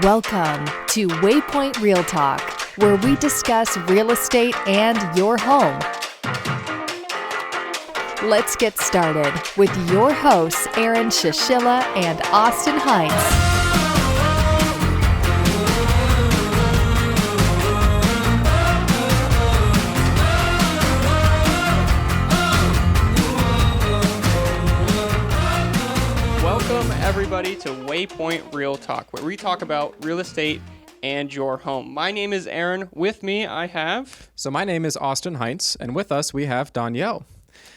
Welcome to Waypoint Real Talk, where we discuss real estate and your home. Let's get started with your hosts, Aaron Shishilla and Austin Heinz. Welcome everybody to Waypoint Real Talk, where we talk about real estate and your home. My name is Aaron. With me, I have... So my name is Austin Heinz, and with us we have Donyale.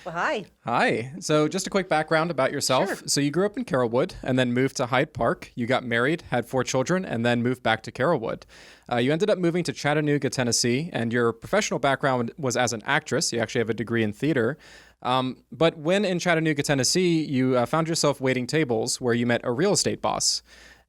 Well, hi. Hi. So just a quick background about yourself. Sure. So you grew up in Carrollwood and then moved to Hyde Park. You got married, had 4 children, and then moved back to Carrollwood. You ended up moving to Chattanooga, Tennessee, and your professional background was as an actress. You actually have a degree in theater. But when in Chattanooga, Tennessee, you found yourself waiting tables where you met a real estate boss.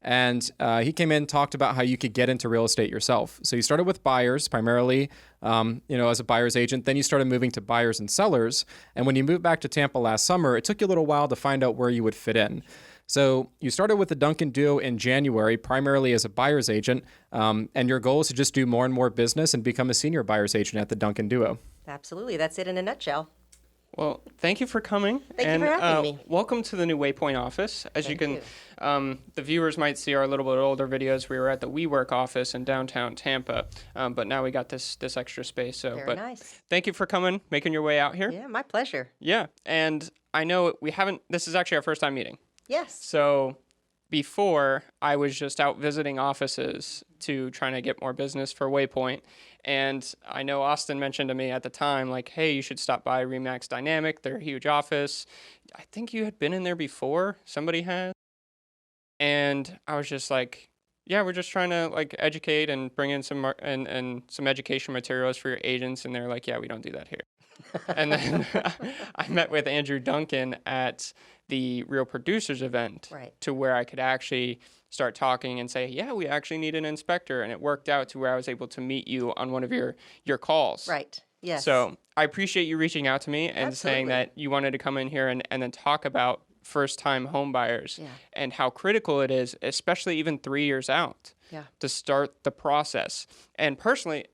And he came in, talked about how you could get into real estate yourself. So you started with buyers primarily, as a buyer's agent. Then you started moving to buyers and sellers. And when you moved back to Tampa last summer, it took you a little while to find out where you would fit in. So you started with the Duncan duo in January, primarily as a buyer's agent. And your goal is to just do more and more business and become a senior buyer's agent at the Duncan duo. Absolutely. That's it in a nutshell. Well, thank you for coming. Thank you for having me. Welcome to the new Waypoint office. As Thank you can, the viewers might see our little bit older videos. We were at the WeWork office in downtown Tampa, but now we got this extra space. So, Very nice. Thank you for coming, making your way out here. Yeah, my pleasure. Yeah, and I know this is actually our first time meeting. Yes. So before, I was just out visiting offices to trying to get more business for Waypoint. And I know Austin mentioned to me at the time, like, hey, you should stop by Remax Dynamic. They're a huge office. I think you had been in there before. Somebody had. And I was just like, yeah, we're just trying to like educate and bring in some and some education materials for your agents. And they're like, yeah, we don't do that here. And then I met with Andrew Duncan at the Real Producers event, Right. to where I could actually start talking and say, yeah, we actually need an inspector. And it worked out to where I was able to meet you on one of your calls. Right. Yes. So I appreciate you reaching out to me and saying Absolutely. that you wanted to come in here and then talk about first-time home buyers Yeah. and how critical it is, especially even 3 years out, Yeah. to start the process. And personally,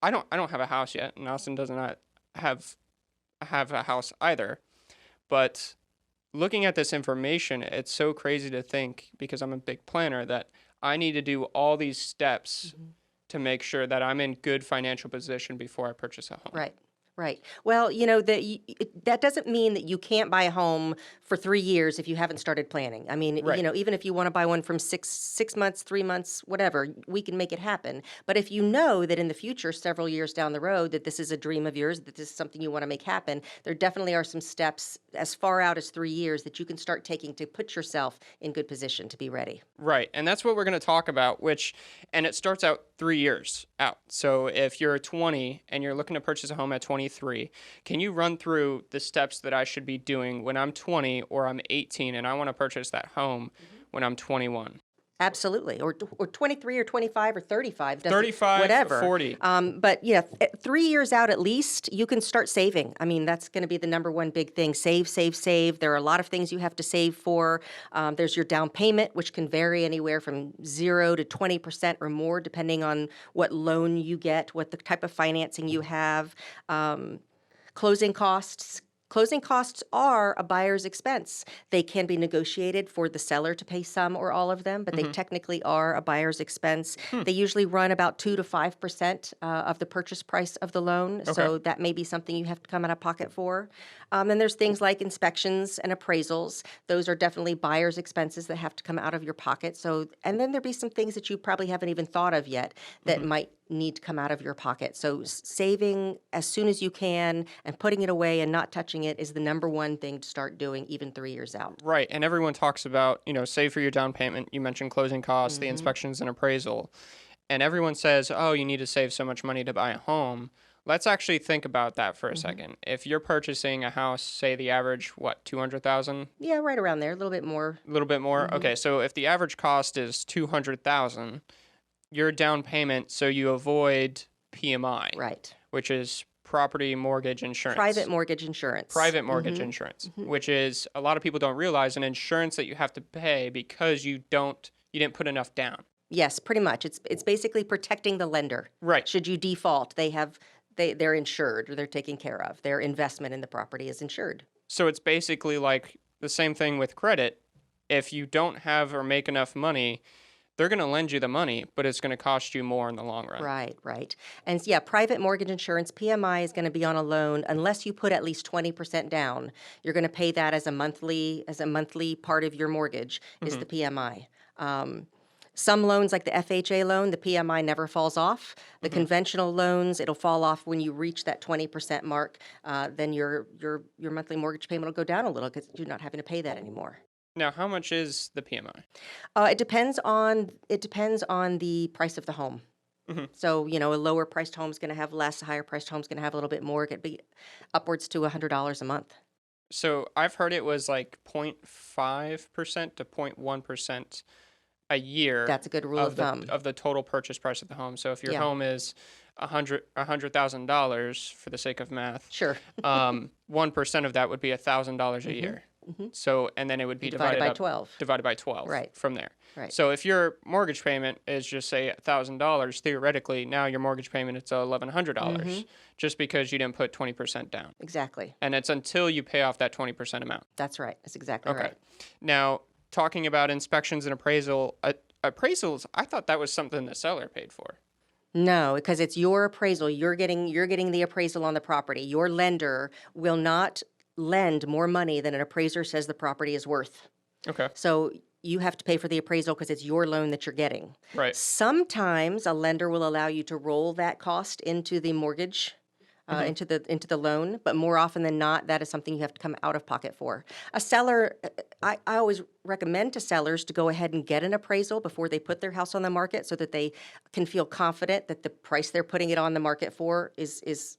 I don't have a house yet, and Austin does not have a house either. But looking at this information, it's so crazy to think, because I'm a big planner, that I need to do all these steps to make sure that I'm in good financial position before I purchase a home. Right. Right. Well, that doesn't mean that you can't buy a home for 3 years if you haven't started planning. I mean, Right. Even if you want to buy one from six months, 3 months, whatever, we can make it happen. But if you know that in the future, several years down the road, that this is a dream of yours, that this is something you want to make happen, there definitely are some steps as far out as 3 years that you can start taking to put yourself in good position to be ready. Right. And that's what we're going to talk about, and it starts out 3 years out. So if you're 20 and you're looking to purchase a home at 23, can you run through the steps that I should be doing when I'm 20 or I'm 18 and I want to purchase that home when I'm 21? Absolutely, or 23 or 25 or 35. 35, whatever. 40. But yeah, 3 years out at least, you can start saving. I mean, that's going to be the number one big thing. Save, save, save. There are a lot of things you have to save for. There's your down payment, which can vary anywhere from 0 to 20% or more, depending on what loan you get, what the type of financing you have. Closing costs. Closing costs are a buyer's expense. They can be negotiated for the seller to pay some or all of them, but they technically are a buyer's expense. They usually run about 2 to 5% of the purchase price of the loan, so that may be something you have to come out of pocket for. Then there's things like inspections and appraisals. Those are definitely buyer's expenses that have to come out of your pocket. And then there'll be some things that you probably haven't even thought of yet that might need to come out of your pocket. So saving as soon as you can and putting it away and not touching it is the number one thing to start doing even 3 years out. Right. And everyone talks about, save for your down payment. You mentioned closing costs, the inspections and appraisal. And everyone says, oh, you need to save so much money to buy a home. Let's actually think about that for a second. If you're purchasing a house, say the average, $200,000? Yeah, right around there, a little bit more. A little bit more? Okay, so if the average cost is $200,000, your down payment, so you avoid PMI, Right. which is property mortgage insurance. Private mortgage insurance. Private mortgage insurance, which is, a lot of people don't realize, an insurance that you have to pay because you didn't put enough down. Yes, pretty much. It's basically protecting the lender. Right. Should you default, they're insured or they're taken care of. Their investment in the property is insured. So it's basically like the same thing with credit. If you don't have or make enough money, they're going to lend you the money, but it's going to cost you more in the long run. Right, right. And yeah, private mortgage insurance, PMI is going to be on a loan unless you put at least 20% down. You're going to pay that as a monthly part of your mortgage is the PMI. Some loans, like the FHA loan, the PMI never falls off. The conventional loans, it'll fall off when you reach that 20% mark. Then your monthly mortgage payment will go down a little because you're not having to pay that anymore. Now, how much is the PMI? It depends on the price of the home. So, a lower priced home is going to have less, a higher priced home is going to have a little bit more. It could be upwards to $100 a month. So I've heard it was like 0.5% to 0.1% a year. That's a good rule of thumb. Of the total purchase price of the home. So if your Yeah. home is $100,000 for the sake of math, Sure. 1% of that would be $1,000 a year. So, and then it would be Divided by up- 12. Divided by 12. Right. From there. Right. So if your mortgage payment is just say $1,000, theoretically now your mortgage payment is $1,100 just because you didn't put 20% down. Exactly. And it's until you pay off that 20% amount. That's right. That's exactly Okay. right. Now, talking about inspections and appraisals, I thought that was something the seller paid for. No, because it's your appraisal. You're getting the appraisal on the property. Your lender will not lend more money than an appraiser says the property is worth. Okay. So you have to pay for the appraisal because it's your loan that you're getting. Right. Sometimes a lender will allow you to roll that cost into the mortgage, into the loan, but more often than not, that is something you have to come out of pocket for. A seller, I always recommend to sellers to go ahead and get an appraisal before they put their house on the market so that they can feel confident that the price they're putting it on the market for is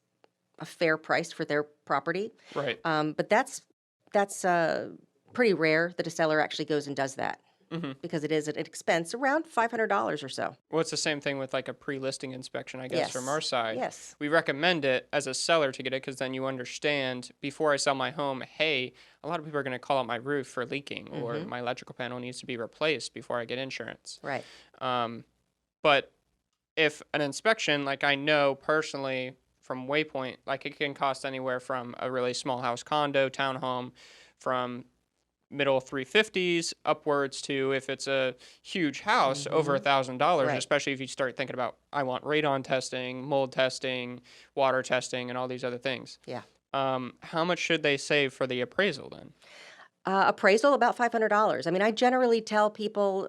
a fair price for their property. Right. But that's pretty rare that a seller actually goes and does that because it is an expense around $500 or so. Well, it's the same thing with like a pre-listing inspection, I guess, Yes. from our side. Yes. We recommend it as a seller to get it because then you understand before I sell my home, hey, a lot of people are going to call out my roof for leaking or my electrical panel needs to be replaced before I get insurance. Right. But if an inspection, like I know personally from Waypoint, like it can cost anywhere from a really small house condo, townhome, from middle 350s upwards to if it's a huge house over $1,000, Right. especially if you start thinking about I want radon testing, mold testing, water testing, and all these other things. Yeah. How much should they save for the appraisal then? Appraisal, about $500. I mean, I generally tell people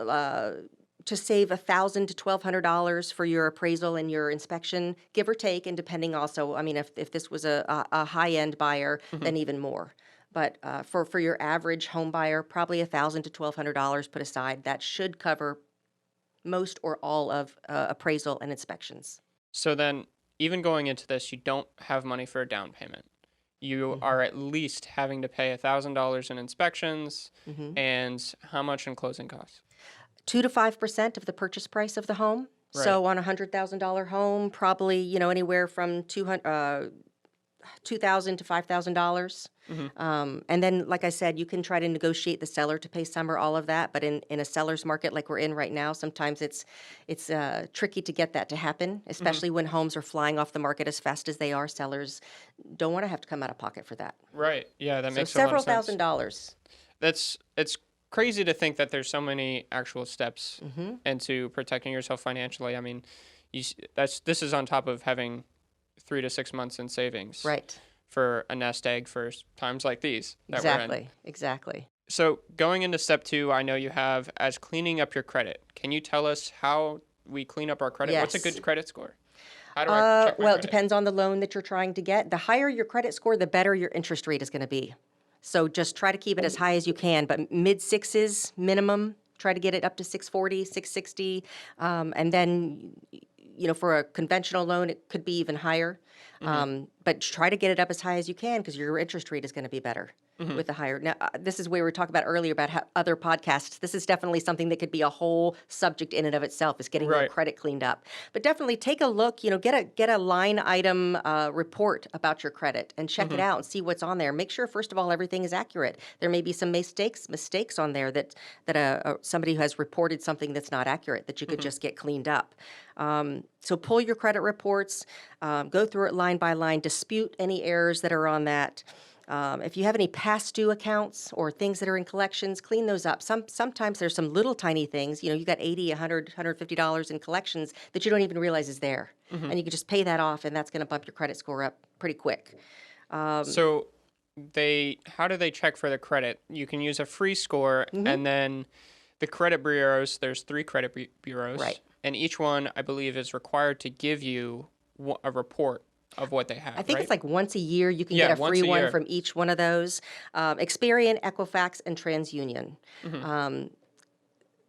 to save $1,000 to $1,200 for your appraisal and your inspection, give or take, and depending also, I mean, if this was a high-end buyer, then even more. But for your average home buyer, probably $1,000 to $1,200 put aside. That should cover most or all of appraisal and inspections. So then, even going into this, you don't have money for a down payment. You are at least having to pay $1,000 in inspections, and how much in closing costs? 2 to 5% of the purchase price of the home. Right. So on a $100,000 home, probably anywhere from $2,000 to $5,000. And then, like I said, you can try to negotiate the seller to pay some or all of that. But in a seller's market like we're in right now, sometimes it's tricky to get that to happen, especially when homes are flying off the market as fast as they are. Sellers don't want to have to come out of pocket for that. Right. Yeah, that So makes a lot several of sense. $1,000s. It's crazy to think that there's so many actual steps into protecting yourself financially. I mean, this is on top of having 3 to 6 months in savings. Right. For a nest egg for times like these that we're in. Exactly. So going into step 2, I know you have as cleaning up your credit. Can you tell us how we clean up our credit? What's a Yes. good credit score? How do I check my Well, it credit? depends on the loan that you're trying to get. The higher your credit score, the better your interest rate is going to be. So just try to keep it as high as you can, but mid sixes minimum. Try to get it up to 640, 660, and then for a conventional loan, it could be even higher. But try to get it up as high as you can because your interest rate is going to be better with the higher. Now, this is where we were talking about earlier about how other podcasts. This is definitely something that could be a whole subject in and of itself, is getting your Right. credit cleaned up. But definitely take a look, get a line item report about your credit and check it out and see what's on there. Make sure, first of all, everything is accurate. There may be some mistakes on there that somebody who has reported something that's not accurate that you could just get cleaned up. So pull your credit reports, go through it line by line, dispute any errors that are on that. If you have any past due accounts or things that are in collections, clean those up. Sometimes there's some little tiny things, you got $80, $100, $150 in collections that you don't even realize is there. And you can just pay that off, and that's going to bump your credit score up pretty quick. So how do they check for the credit? You can use a free score, and then the credit bureaus, there's 3 credit bureaus. Right. And each one, I believe, is required to give you a report of what they have. I think right? it's like once a year you can get a once free a one year. from each one of those. Experian, Equifax, and TransUnion.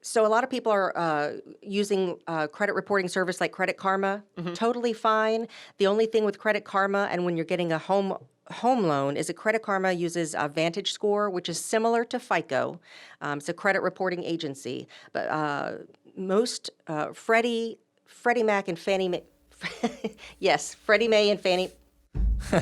So a lot of people are using credit reporting service like Credit Karma. Totally fine. The only thing with Credit Karma and when you're getting a home loan is that Credit Karma uses a Vantage Score, which is similar to FICO. It's a credit reporting agency, but most Freddie Mac and Fannie Mae. Yes, Freddie Mae and Fannie.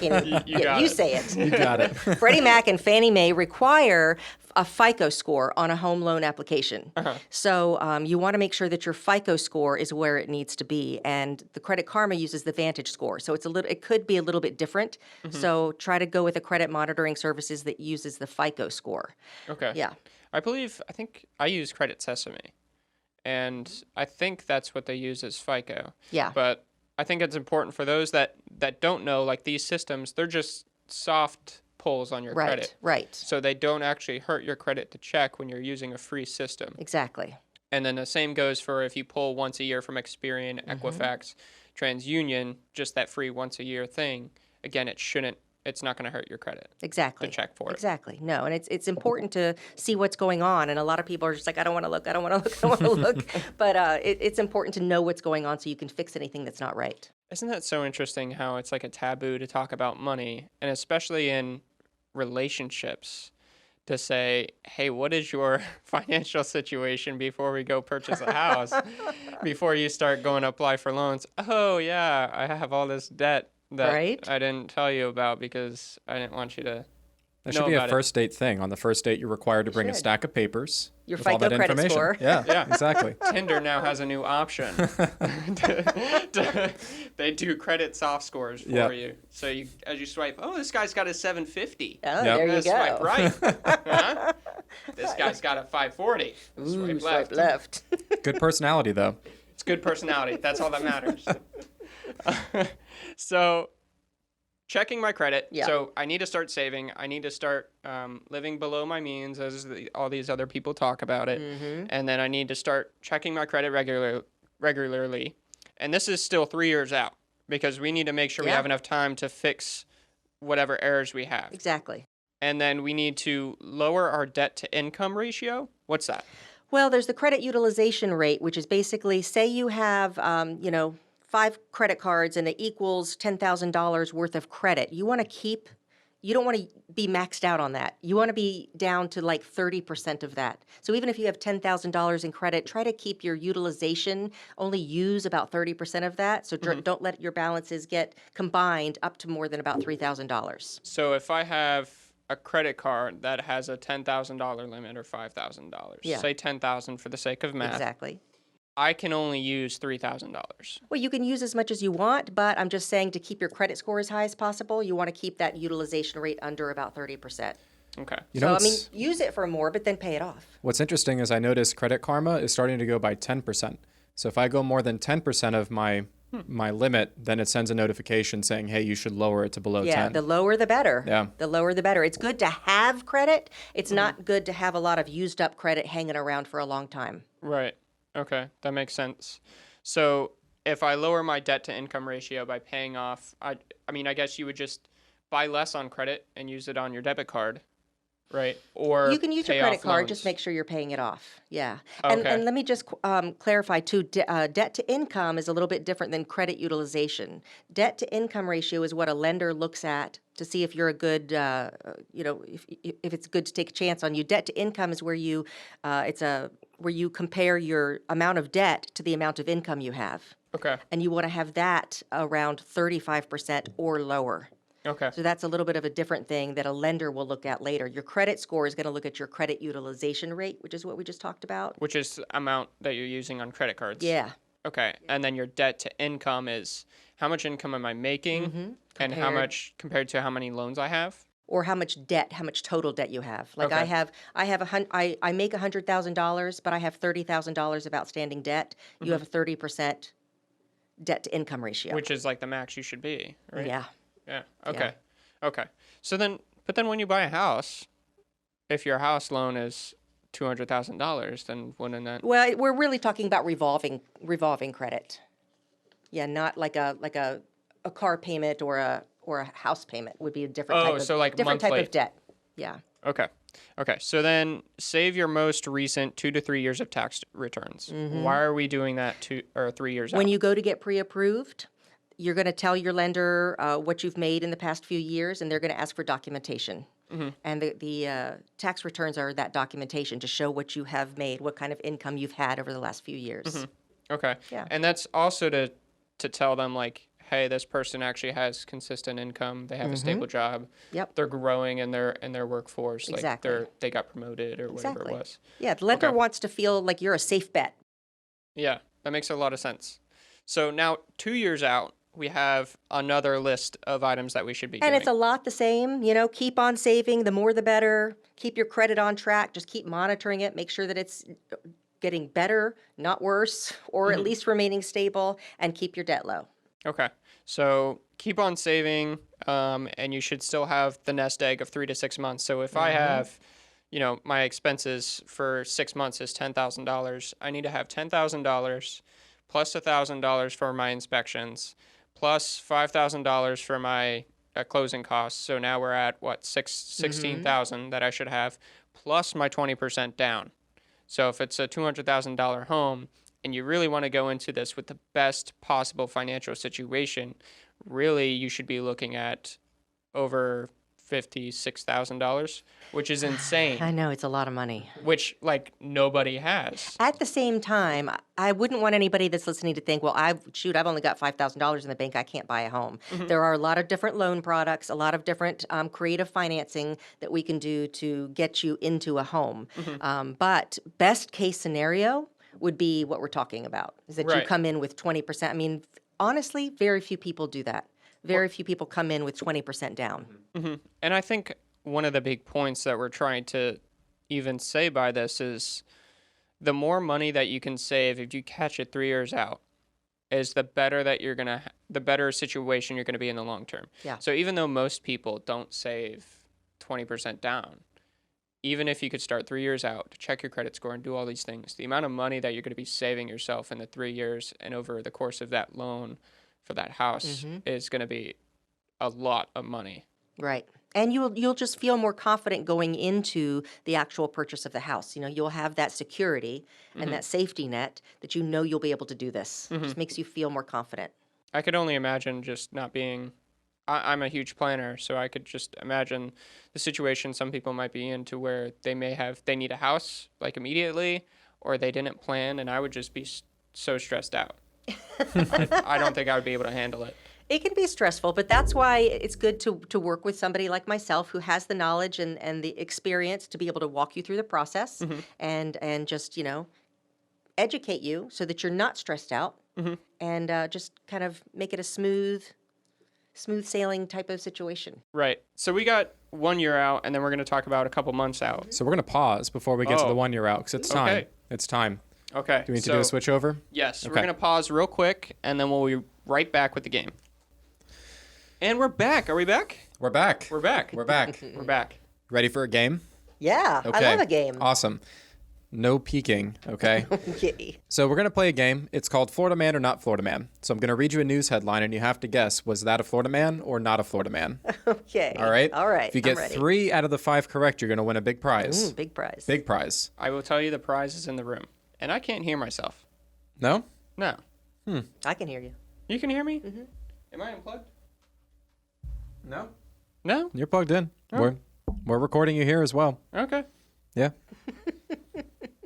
You got you it. say it. You got it. Freddie Mac and Fannie Mae require a FICO score on a home loan application. So you want to make sure that your FICO score is where it needs to be, and the Credit Karma uses the Vantage score. So it could be a little bit different. So try to go with a credit monitoring services that uses the FICO score. Okay. Yeah. I think I use Credit Sesame, and I think that's what they use as FICO. Yeah. But I think it's important for those that don't know, like these systems, they're just soft pulls on your credit. Right. So they don't actually hurt your credit to check when you're using a free system. Exactly. And then the same goes for if you pull once a year from Experian, Equifax, TransUnion, just that free once a year thing. Again, it's not going to hurt your credit. Exactly. To check for it. Exactly. No, and it's important to see what's going on. And a lot of people are just like, I don't want to look, I don't want to look, I don't want to look. But it's important to know what's going on so you can fix anything that's not right. Isn't that so interesting how it's like a taboo to talk about money, and especially in relationships, to say, hey, what is your financial situation before we go purchase a house, before you start going to apply for loans? Oh, yeah, I have all this debt that Right. I didn't tell you about because I didn't want you to That know should be a about it. first date thing. On the first date, you're required to bring a should. stack of papers Your with all FICO that credit information. score. Yeah, Yeah. exactly. Tinder now has a new option. They do credit soft scores for Yep. you. So as you swipe, oh, this guy's got a 750. Oh, Yep. there you Let's swipe go. right. Huh? This guy's got a 540. Ooh, Swipe left. Good personality, though. It's good personality. That's all that matters. So, checking my credit. Yeah. So, I need to start saving. I need to start living below my means, as all these other people talk about it. And then I need to start checking my credit regularly. And this is still 3 years out because we need to make sure we Yeah. have enough time to fix whatever errors we have. Exactly. And then we need to lower our debt to income ratio. What's that? Well, there's the credit utilization rate, which is basically, say you have, 5 credit cards and it equals $10,000 worth of credit. You don't want to be maxed out on that. You want to be down to like 30% of that. So even if you have $10,000 in credit, try to keep your utilization, only use about 30% of that. So don't let your balances get combined up to more than about $3,000. So if I have a credit card that has a $10,000 limit or $5,000, Yeah. say $10,000 for the sake of math, Exactly. I can only use $3,000. Well, you can use as much as you want, but I'm just saying to keep your credit score as high as possible, you want to keep that utilization rate under about 30%. Okay. You know, Use it for more, but then pay it off. what's interesting is I noticed Credit Karma is starting to go by 10%. So if I go more than 10% of my limit, then it sends a notification saying, hey, you should lower it to below 10. The lower the better. Yeah. The lower the better. It's good to have credit. It's not good to have a lot of used up credit hanging around for a long time. Right. Okay. That makes sense. So if I lower my debt to income ratio by paying off, I guess you would just buy less on credit and use it on your debit card. right? Or You can use your pay credit off card, loans. just make sure you're paying it off. Yeah. Okay. And let me just clarify too, debt to income is a little bit different than credit utilization. Debt to income ratio is what a lender looks at to see if you're a good, if it's good to take a chance on you. Debt to income is where where you compare your amount of debt to the amount of income you have. Okay. And you want to have that around 35% or lower. Okay. So that's a little bit of a different thing that a lender will look at later. Your credit score is going to look at your credit utilization rate, which is what we just talked about. Which is the amount that you're using on credit cards. Yeah. Okay. And then your debt to income is how much income am I making and how Compared. much compared to how many loans I have? Or how much debt, how much total debt you have. Like Okay. I make $100,000, but I have $30,000 of outstanding debt. You have a 30% debt to income ratio. Which is like the max you should be, right? Yeah. Yeah. Okay. Okay. So then, but then when you buy a house, if your house loan is $200,000, then wouldn't that? Well, we're really talking about revolving credit. Yeah, not like a car payment or a house payment would be a different type of so like different type monthly. of debt. Yeah. Okay. Okay. So then save your most recent 2 to 3 years of tax returns. Why are we doing that 2 or 3 years When out? you go to get pre-approved, you're going to tell your lender what you've made in the past few years, and they're going to ask for documentation. And the tax returns are that documentation to show what you have made, what kind of income you've had over the last few years. Okay. Yeah. And that's also to tell them like, hey, this person actually has consistent income. They have a stable job. Yep. They're growing in their workforce. Exactly. Like they got promoted or whatever Exactly. it was. Yeah, the lender Okay. wants to feel like you're a safe bet. Yeah, that makes a lot of sense. So now 2 years out, we have another list of items that we should be And doing. it's a lot the same, keep on saving, the more the better. Keep your credit on track, just keep monitoring it, make sure that it's getting better, not worse, or at least remaining stable, and keep your debt low. Okay. So keep on saving, and you should still have the nest egg of 3 to 6 months. So if I have, my expenses for 6 months is $10,000, I need to have $10,000 plus $1,000 for my inspections, plus $5,000 for my closing costs. So now we're at what, 16,000 that I should have, plus my 20% down. So if it's a $200,000 home, and you really want to go into this with the best possible financial situation, really you should be looking at over $56,000, which is insane. I know, it's a lot of money. Which like nobody has. At the same time, I wouldn't want anybody that's listening to think, well, I've only got $5,000 in the bank, I can't buy a home. There are a lot of different loan products, a lot of different creative financing that we can do to get you into a home. But best case scenario would be what we're talking about, is that you Right. come in with 20%. I mean, honestly, very few people do that. Very few people come in with 20% down. And I think one of the big points that we're trying to even say by this is the more money that you can save if you catch it 3 years out is the better that the better situation you're going to be in the long term. Yeah. So even though most people don't save 20% down, even if you could start 3 years out to check your credit score and do all these things, the amount of money that you're going to be saving yourself in the 3 years and over the course of that loan for that house is going to be a lot of money. Right. And you'll just feel more confident going into the actual purchase of the house. You'll have that security and that safety net that you'll be able to do this. Just makes you feel more confident. I could only imagine just not being. I'm a huge planner, so I could just imagine the situation some people might be in to where they need a house like immediately, or they didn't plan, and I would just be so stressed out. I don't think I would be able to handle it. It can be stressful, but that's why it's good to work with somebody like myself who has the knowledge and the experience to be able to walk you through the process and just, educate you so that you're not stressed out and just kind of make it a smooth sailing type of situation. Right. So we got 1 year out, and then we're going to talk about a couple months out. So we're going to pause before we get to the Oh. 1 year out because it's time. Okay. It's time. Okay. Do we need to do a switch over? Yes. We're Okay. going to pause real quick, and then we'll be right back with the game. And we're back. Are we back? We're back. We're back. We're back. We're back. Ready for a game? Yeah, Okay. I love a game. Awesome. No peeking, okay? Yay. So we're going to play a game. It's called Florida Man or Not Florida Man. So I'm going to read you a news headline, and you have to guess, was that a Florida man or not a Florida man? Okay. All right? All right. If you get I'm ready. 3 out of the 5 correct, you're going to win a big prize. Big prize. Big prize. I will tell you the prize is in the room. And I can't hear myself. No? No. I can hear you. You can hear me? Mm-hmm. Am I unplugged? No. No? You're plugged in. We're recording you here as well. Okay. Yeah.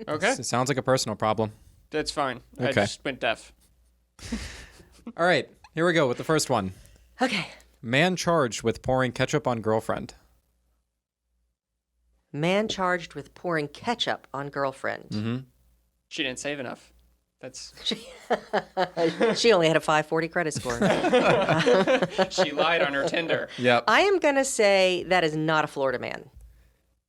Okay. It sounds like a personal problem. That's fine. I Okay. just went deaf. All right. Here we go with the first one. Okay. Man charged with pouring ketchup on girlfriend. Man charged with pouring ketchup on girlfriend. Mm-hmm. She didn't save enough. That's She only had a 540 credit score. she lied on her Tinder. Yep. I am going to say that is not a Florida man.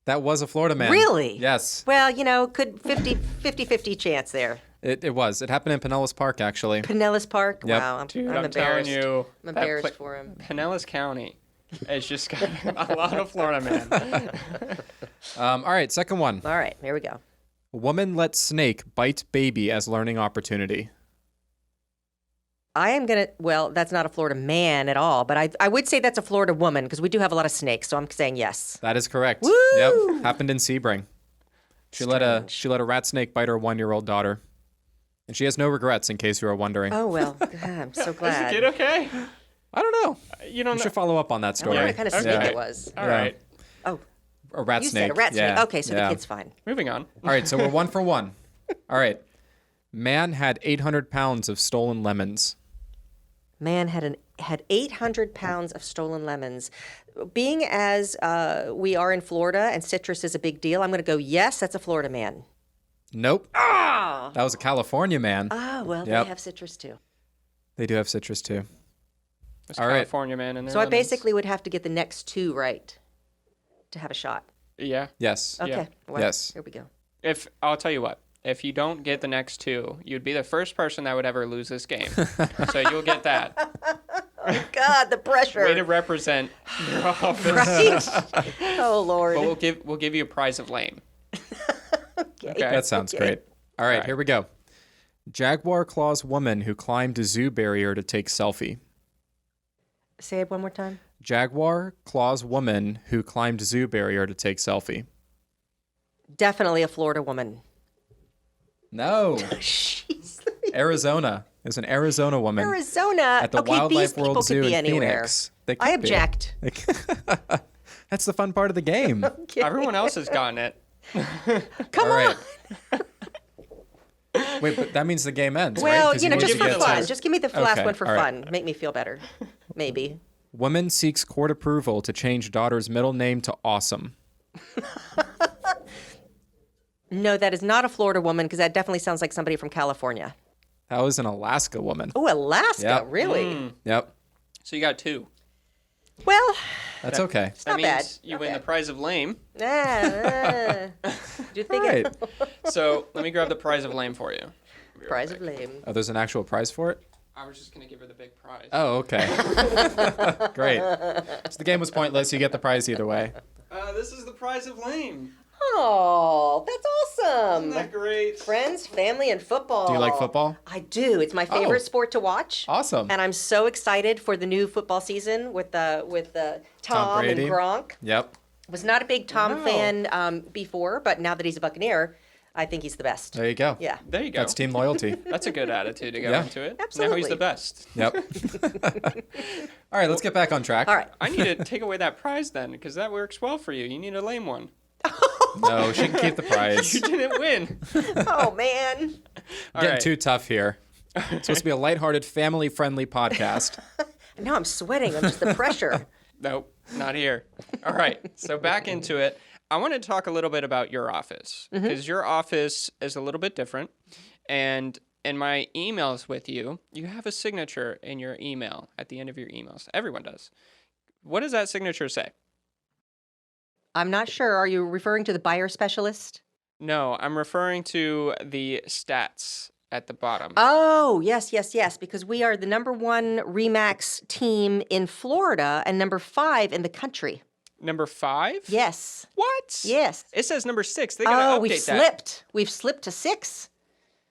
That was a Florida man. Really? Yes. Well, could 50-50 chance there. It was. It happened in Pinellas Park, actually. Pinellas Park? Yep. Wow, I'm Dude, I'm embarrassed. telling you. I'm that embarrassed for him. Pinellas County has just got a lot of Florida men. All right. Second one. All right, here we go. Woman lets snake bite baby as learning opportunity. I am going to, well, that's not a Florida man at all, but I would say that's a Florida woman because we do have a lot of snakes, so I'm saying yes. That is correct. Woo! Yep. Happened in Sebring. She let a rat snake bite her 1-year-old daughter. And she has no regrets, in case you are wondering. Oh, well, I'm so Is glad. the kid okay? I don't know. You don't We know. should follow up on that I story. wonder what kind of snake Yeah. it was. All right. Oh, A rat you snake. said a rat snake. Yeah. Okay, so Yeah. the kid's fine. Moving on. All right, so we're 1 for 1. All right. Man had 800 pounds of stolen lemons. Man had 800 pounds of stolen lemons. Being as we are in Florida and citrus is a big deal, I'm going to go yes, that's a Florida man. Nope. Ah! That was a California man. Ah, well, Yep. they have citrus too. They do have citrus, too. There's All right. California man in there. So I basically would have to get the next 2 right to have a shot. Yeah. Yes. Okay. Yeah. Well, Yes. Here we go. If I'll tell you what. If you don't get the next 2, you'd be the first person that would ever lose this game. So you'll get that. God, the pressure. Way to represent your office. Right? Oh, Lord. But we'll give you a prize of lame. Okay. That sounds great. All right, All right. here we go. Jaguar claws woman who climbed a zoo barrier to take selfie. Say it one more time. Jaguar claws woman who climbed zoo barrier to take selfie. Definitely a Florida woman. No. Jeez. Arizona. It's an Arizona woman. Arizona. At the okay, Wildlife these people World could Zoo be in anywhere. Phoenix. They I could be. object. That's the fun part of the game. Okay. Everyone else has gotten it. Come All on. right. Wait, but that means the game ends, right? Well, 'Cause you know, need just to for get fun. to- Just give me the last Okay, one for all right. fun. Make me feel better. Maybe. Woman seeks court approval to change daughter's middle name to Awesome. No, that is not a Florida woman because that definitely sounds like somebody from California. That was an Alaska woman. Oh, Alaska. Yep. Really? Yep. So you got 2. Well, That's okay. That not means bad. you Not win the bad. prize of lame. do you think All right. So let me grab the prize of lame for you. Be right prize back. of lame? Oh, there's an actual prize for it? I was just going to give her the big prize. Oh, okay. Great. So the game was pointless. You get the prize either way. This is the prize of lame. Oh, that's awesome. Isn't that great? Friends, family, and football. Do you like football? I do. It's my favorite Oh. sport to watch. Awesome. And I'm so excited for the new football season with Tom and Brady. Gronk. Yep. Was not a big Tom Wow. fan before, but now that he's a Buccaneer, I think he's the best. There you go. Yeah. There you go. That's team loyalty. That's a good attitude to go Yeah. into it. Now Absolutely. he's the best. Yep. All right, let's get back on track. All right. I need to take away that prize then, because that works well for you. You need a lame one. No, she can keep the prize. You didn't win. Oh, man. All Getting right. too tough here. It's supposed to be a lighthearted, family-friendly podcast. Now I'm sweating. I'm just the pressure. Nope, not here. All right, so back into it. I want to talk a little bit about your office, because your office is a little bit different. And in my emails with you, you have a signature in your email at the end of your emails. Everyone does. What does that signature say? I'm not sure. Are you referring to the buyer specialist? No, I'm referring to the stats at the bottom. Oh, yes, because we are the #1 RE/MAX team in Florida and #5 in the country. Number 5? Yes. What? Yes. It says number 6. They gotta Oh, we've update that. slipped. We've slipped to 6.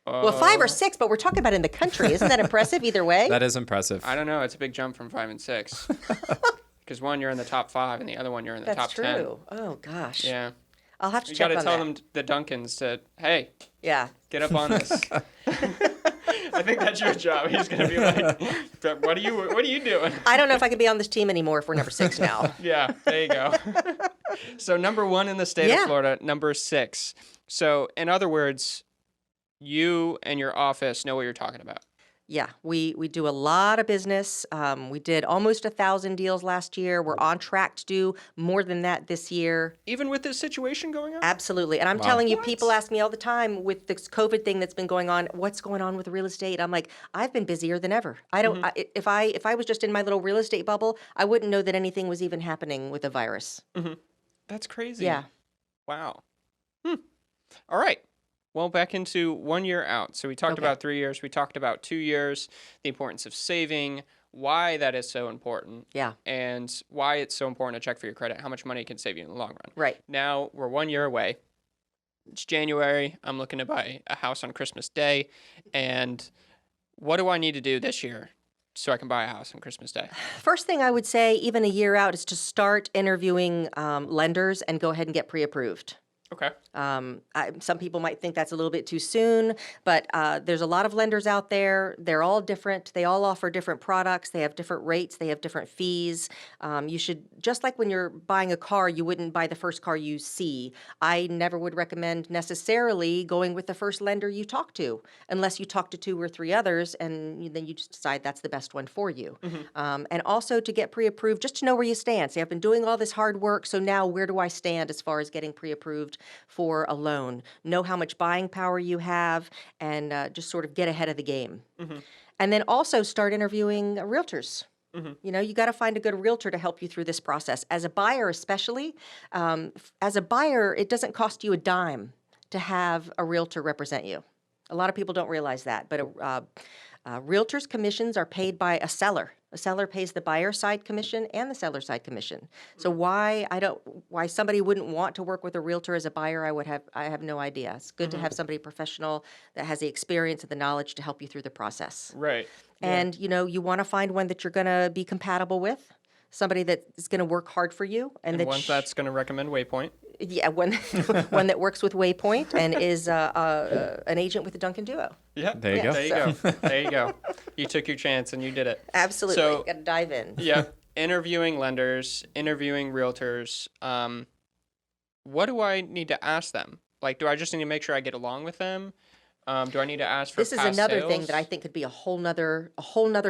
Well, 5 or 6, but we're talking about in the country. Isn't that impressive either way? That is impressive. I don't know. It's a big jump from 5 and 6. Because one, you're in the top 5, and the other one, you're in the top 10. That's true. Oh, gosh. Yeah. I'll have to You check got to on tell that. them, the Duncans, to, hey, Yeah. get up on this. I think that's your job. He's going to be like, what are you doing? I don't know if I can be on this team anymore if we're number 6 now. Yeah, there you go. So number 1 in the state of Yeah. Florida, number 6. So in other words, you and your office know what you're talking about. Yeah, we do a lot of business. We did almost 1,000 deals last year. We're on track to do more than that this year. Even with this situation going on? Absolutely. And I'm telling you, people ask me all the time with this COVID thing that's been going on, what's going on with real estate? I'm like, I've been busier than ever. I don't. If I was just in my little real estate bubble, I wouldn't know that anything was even happening with a virus. That's crazy. Yeah. Wow. All right. Well, back into 1 year out. So we talked about 3 years. We talked about 2 years, the importance of saving, why that is so important. Yeah. And why it's so important to check for your credit, how much money it can save you in the long run. Right. Now we're 1 year away. It's January. I'm looking to buy a house on Christmas Day. And what do I need to do this year so I can buy a house on Christmas Day? First thing I would say, even a year out, is to start interviewing lenders and go ahead and get pre-approved. Okay. Some people might think that's a little bit too soon, but there's a lot of lenders out there. They're all different. They all offer different products. They have different rates. They have different fees. You should, just like when you're buying a car, you wouldn't buy the first car you see. I never would recommend necessarily going with the first lender you talk to, unless you talk to 2 or 3 others, and then you just decide that's the best one for you. And also to get pre-approved, just to know where you stand. Say, I've been doing all this hard work, so now where do I stand as far as getting pre-approved for a loan? Know how much buying power you have, and just sort of get ahead of the game. And then also start interviewing realtors. You know, you got to find a good realtor to help you through this process. As a buyer, especially, as a buyer, it doesn't cost you a dime to have a realtor represent you. A lot of people don't realize that, but realtors' commissions are paid by a seller. A seller pays the buyer side commission and the seller side commission. So why somebody wouldn't want to work with a realtor as a buyer, I have no idea. It's good to have somebody professional that has the experience and the knowledge to help you through the process. Right. And you know, you want to find one that you're going to be compatible with, somebody that is going to work hard for you, and that one that's going to recommend Waypoint. yeah, one one that works with Waypoint and is an agent with the Duncan duo. Yeah. There you go. There you go. There you go. You took your chance and you did it. Absolutely. So- Got to dive in. Yeah. Interviewing lenders, interviewing realtors. What do I need to ask them? Like, do I just need to make sure I get along with them? Do I need to ask for This is past another sales? thing that I think could be a whole nother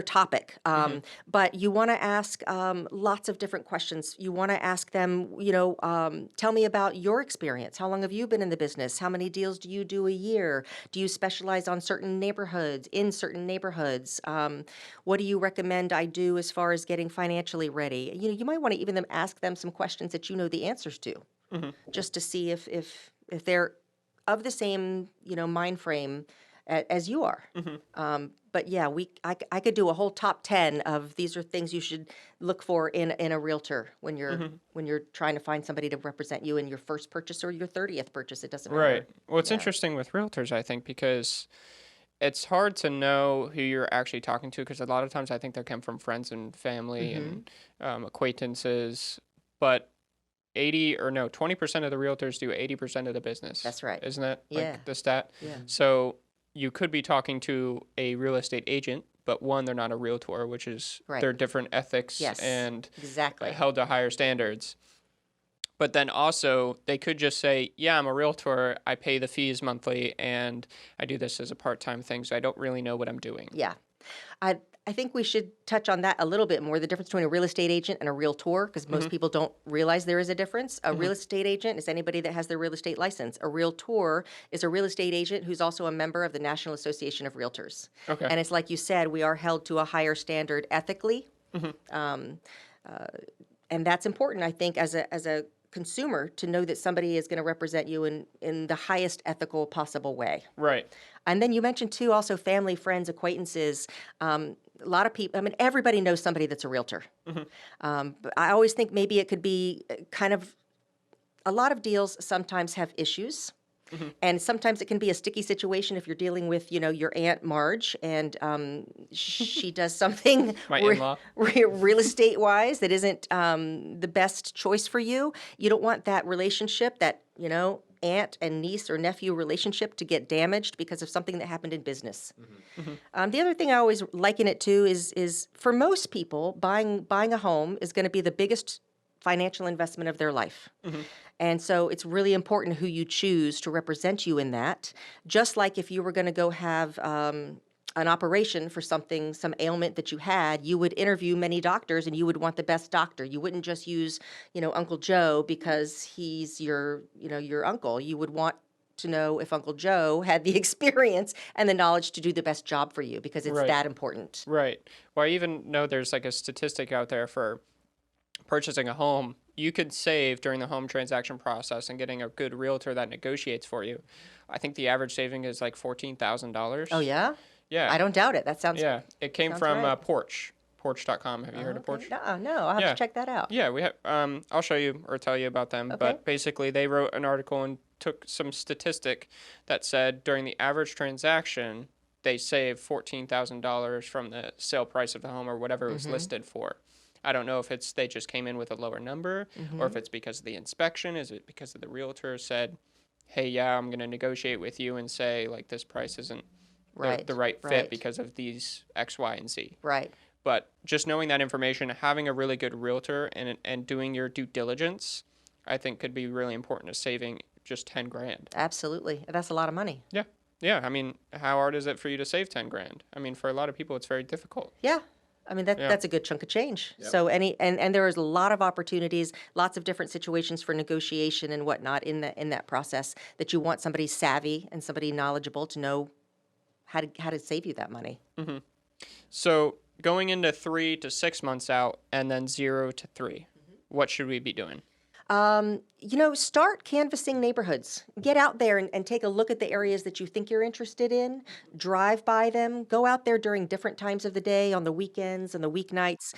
topic. But you want to ask lots of different questions. You want to ask them, you know, tell me about your experience. How long have you been in the business? How many deals do you do a year? Do you specialize on certain neighborhoods, in certain neighborhoods? What do you recommend I do as far as getting financially ready? You know, you might want to even ask them some questions that you know the answers to, just to see if they're of the same, you know, mind frame as you are. But yeah, I could do a whole top 10 of these are things you should look for in a realtor when you're trying to find somebody to represent you in your first purchase or your 30th purchase. It doesn't matter. Right. Well, it's Yeah. interesting with realtors, I think, because it's hard to know who you're actually talking to, because a lot of times I think they come from friends and family and acquaintances, but 20% of the realtors do 80% of the business. That's right. Isn't that Yeah. like the stat? Yeah. So you could be talking to a real estate agent, but one, they're not a realtor, which is Right. they're different ethics Yes. and Exactly. held to higher standards. But then also they could just say, yeah, I'm a realtor. I pay the fees monthly and I do this as a part-time thing. So I don't really know what I'm doing. Yeah. I think we should touch on that a little bit more, the difference between a real estate agent and a realtor, because most people don't realize there is a difference. A real estate agent is anybody that has their real estate license. A realtor is a real estate agent who's also a member of the National Association of Realtors. Okay. And it's like you said, we are held to a higher standard ethically. And that's important, I think, as a consumer, to know that somebody is going to represent you in the highest ethical possible way. Right. And then you mentioned too, also family, friends, acquaintances. A lot of people, I mean, everybody knows somebody that's a realtor. But I always think maybe it could be kind of, a lot of deals sometimes have issues. And sometimes it can be a sticky situation if you're dealing with, your Aunt Marge and she does something My in-law. real estate wise that isn't the best choice for you. You don't want that relationship, that, aunt and niece or nephew relationship to get damaged because of something that happened in business. The other thing I always liken it to is for most people, buying a home is going to be the biggest financial investment of their life. And so it's really important who you choose to represent you in that. Just like if you were going to go have an operation for something, some ailment that you had, you would interview many doctors and you would want the best doctor. You wouldn't just use, Uncle Joe because he's your uncle. You would want to know if Uncle Joe had the experience and the knowledge to do the best job for you because it's Right. that important. Right. Well, I even know there's like a statistic out there for purchasing a home. You could save during the home transaction process and getting a good realtor that negotiates for you. I think the average saving is like $14,000. Oh, yeah? Yeah. I don't doubt it. That sounds Yeah. It came sounds from right. Porch.com. Have you heard of Porch? No, I'll have Yeah. to check that out. Yeah, we have. I'll show you or tell you about them. Okay. But basically, they wrote an article and took some statistic that said during the average transaction, they saved $14,000 from the sale price of the home or whatever it was listed for. I don't know if it's they just came in with a lower number or if it's because of the inspection. Is it because of the realtor said, hey, yeah, I'm going to negotiate with you and say like this price isn't Right, the right fit right. because of these X, Y, and Z. Right. But just knowing that information, having a really good realtor and doing your due diligence, I think could be really important to saving just 10 grand. Absolutely. That's a lot of money. Yeah. Yeah. I mean, how hard is it for you to save 10 grand? I mean, for a lot of people, it's very difficult. Yeah. I mean, Yeah. that's a good chunk of change. So and there is a lot of opportunities, lots of different situations for negotiation and whatnot in that process that you want somebody savvy and somebody knowledgeable to know how to save you that money. So going into 3 to 6 months out and then 0 to 3, what should we be doing? Start canvassing neighborhoods. Get out there and take a look at the areas that you think you're interested in. Drive by them. Go out there during different times of the day, on the weekends and the weeknights.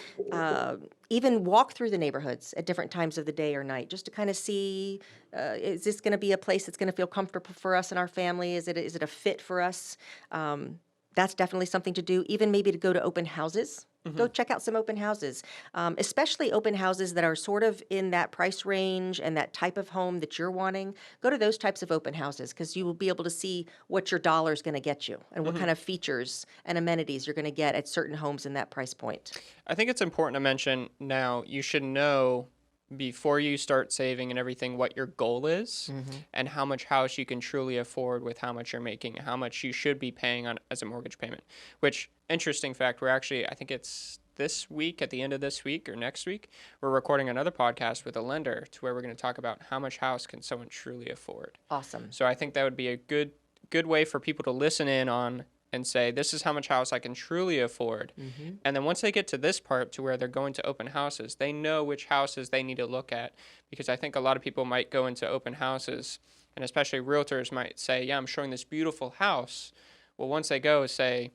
Even walk through the neighborhoods at different times of the day or night, just to kind of see, is this going to be a place that's going to feel comfortable for us and our family? Is it a fit for us? That's definitely something to do. Even maybe to go to open houses. Go check out some open houses, especially open houses that are sort of in that price range and that type of home that you're wanting. Go to those types of open houses because you will be able to see what your dollar is going to get you and what kind of features and amenities you're going to get at certain homes in that price point. I think it's important to mention now you should know before you start saving and everything what your goal is and how much house you can truly afford with how much you're making, how much you should be paying on as a mortgage payment. Which, interesting fact, we're actually, I think it's this week, at the end of this week or next week, we're recording another podcast with a lender to where we're going to talk about how much house can someone truly afford. Awesome. So I think that would be a good way for people to listen in on and say, this is how much house I can truly afford. And then once they get to this part to where they're going to open houses, they know which houses they need to look at. Because I think a lot of people might go into open houses, and especially realtors might say, yeah, I'm showing this beautiful house. Well, once they go, say,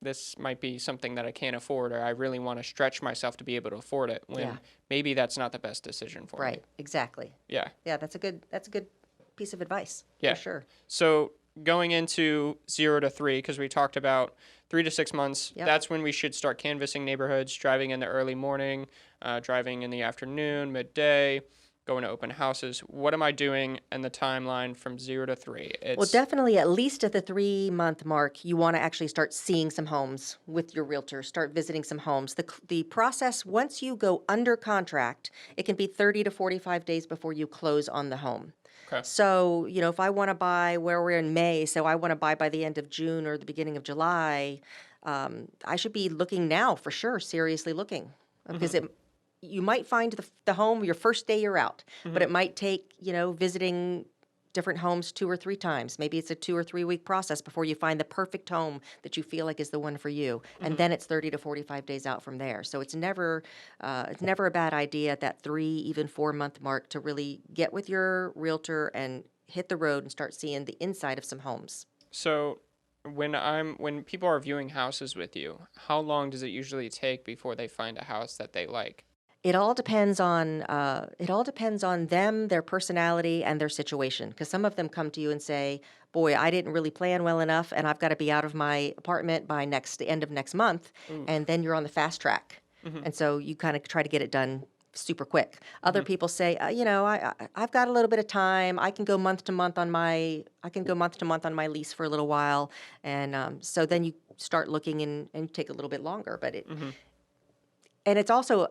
this might be something that I can't afford, or I really want to stretch myself to be able to afford it, when maybe that's not the best decision for me. Right. Exactly. Yeah. Yeah, that's a good piece of advice. Yeah. For sure. So going into 0 to 3, because we talked about 3 to 6 months, that's when we should start canvassing neighborhoods, driving in the early morning, driving in the afternoon, midday, going to open houses. What am I doing in the timeline from 0 to 3? Well, definitely at least at the 3-month mark, you want to actually start seeing some homes with your realtor, start visiting some homes. The process, once you go under contract, it can be 30 to 45 days before you close on the home. Okay. So, if I want to buy, where we're in May, so I want to buy by the end of June or the beginning of July, I should be looking now for sure, seriously looking. Because you might find the home your first day you're out, but it might take, visiting different homes 2 or 3 times. Maybe it's a 2 or 3 week process before you find the perfect home that you feel like is the one for you. And then it's 30 to 45 days out from there. So it's never a bad idea at that 3, even 4-month mark to really get with your realtor and hit the road and start seeing the inside of some homes. So when people are viewing houses with you, how long does it usually take before they find a house that they like? It all depends on them, their personality, and their situation. Because some of them come to you and say, "Boy, I didn't really plan well enough, and I've got to be out of my apartment by the end of next month." And then you're on the fast track, and so you kind of try to get it done super quick. Other people say, I've got a little bit of time. I can go month to month on my lease for a little while, and so then you start looking and take a little bit longer. But and it's also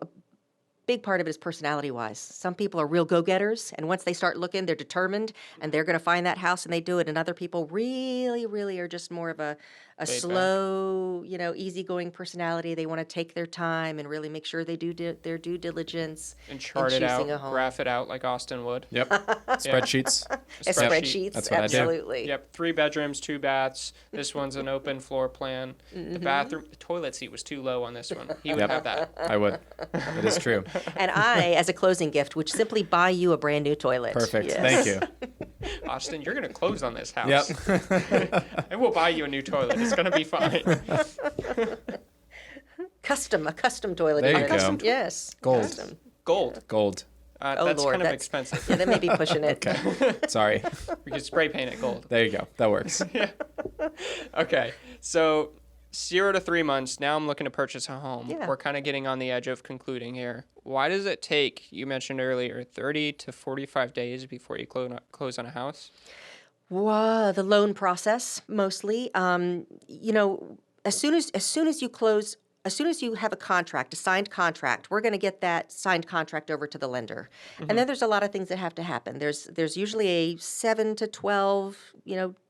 big part of it is personality-wise. Some people are real go-getters, and once they start looking, they're determined, and they're going to find that house, and they do it. And other people really, really are just more of a slow, easygoing personality. They want to take their time and really make sure they do their due diligence And chart it choosing a out, home. graph it out like Austin would. Yep. Spreadsheets. Spreadsheets, That's what I do. absolutely. Yep, 3 bedrooms, 2 baths. This one's an open floor plan. The toilet seat was too low on this one. He would Yep. have that. I would. It is true. And I, as a closing gift, would simply buy you a brand new toilet. Perfect. Yes. Thank you. Austin, you're going to close on this house. Yep. And we'll buy you a new toilet. It's going to be fine. A custom toilet. There you even. go. Custom, yes. Gold. Custom. Gold. Gold. Oh, That's Lord, kind of that's- expensive. Yeah, they may be pushing it. Okay. Sorry. We could spray paint it gold. There you go. That works. Okay, so 0 to 3 months. Now I'm looking to purchase a home. Yeah. We're kind of getting on the edge of concluding here. Why does it take, you mentioned earlier, 30 to 45 days before you close on a house? Wow, the loan process mostly. As soon as you close, as soon as you have a signed contract, we're going to get that signed contract over to the lender. And then there's a lot of things that have to happen. There's usually a 7 to 12,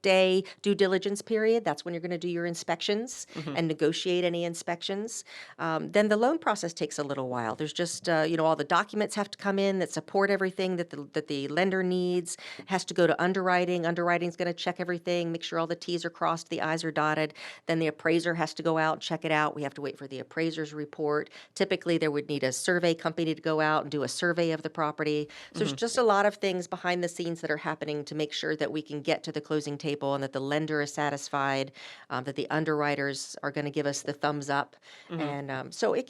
day due diligence period. That's when you're going to do your inspections and negotiate any inspections. Then the loan process takes a little while. There's just, all the documents have to come in that support everything that the lender needs. It has to go to underwriting. Underwriting's going to check everything, make sure all the T's are crossed, the I's are dotted. Then the appraiser has to go out and check it out. We have to wait for the appraiser's report. Typically, there would need a survey company to go out and do a survey of the property. So there's just a lot of things behind the scenes that are happening to make sure that we can get to the closing table and that the lender is satisfied, that the underwriters are going to give us the thumbs up. And so it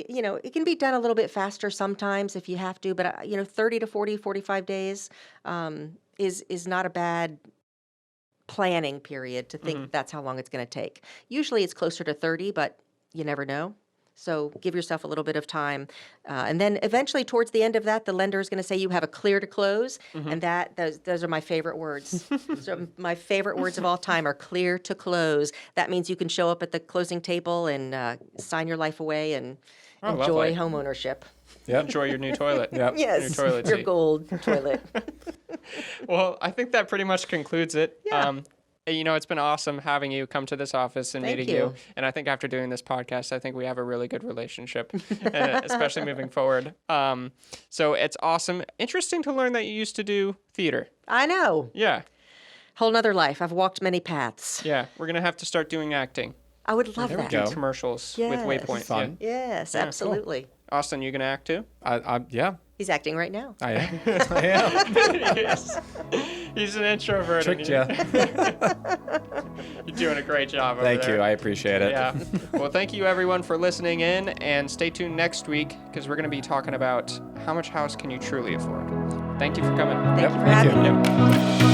can be done a little bit faster sometimes if you have to, but 30 to 40, 45 days is not a bad planning period to think that's how long it's going to take. Usually it's closer to 30, but you never know. So give yourself a little bit of time. And then eventually towards the end of that, the lender is going to say you have a clear to close. And those are my favorite words. So my favorite words of all time are clear to close. That means you can show up at the closing table and sign your life away and enjoy lovely. homeownership. Yep. Enjoy your new toilet. Yep. Yes, Your toilet your seat. gold toilet. Well, I think that pretty much concludes it. Yeah. It's been awesome having you come to this office and Thank meeting you. And I think after doing this podcast, I think we have a really good relationship, especially moving forward. So it's awesome. Interesting to learn that you used to do theater. I know. Yeah. Whole nother life. I've walked many paths. Yeah. We're going to have to start doing acting. I would love that. go. Commercials with Yes. Waypoint. Fun. Yes, absolutely. Yeah. Austin, you going to act too? Yeah, He's acting right now. I am. I am. Yes. He's an introvert. Tricked and you. You're doing a great job over Thank there. you. I appreciate it. Yeah. Well, thank you everyone for listening in, and stay tuned next week because we're going to be talking about how much house can you truly afford. Thank you for coming. Thank Yep, you for thank having you. me. Yep.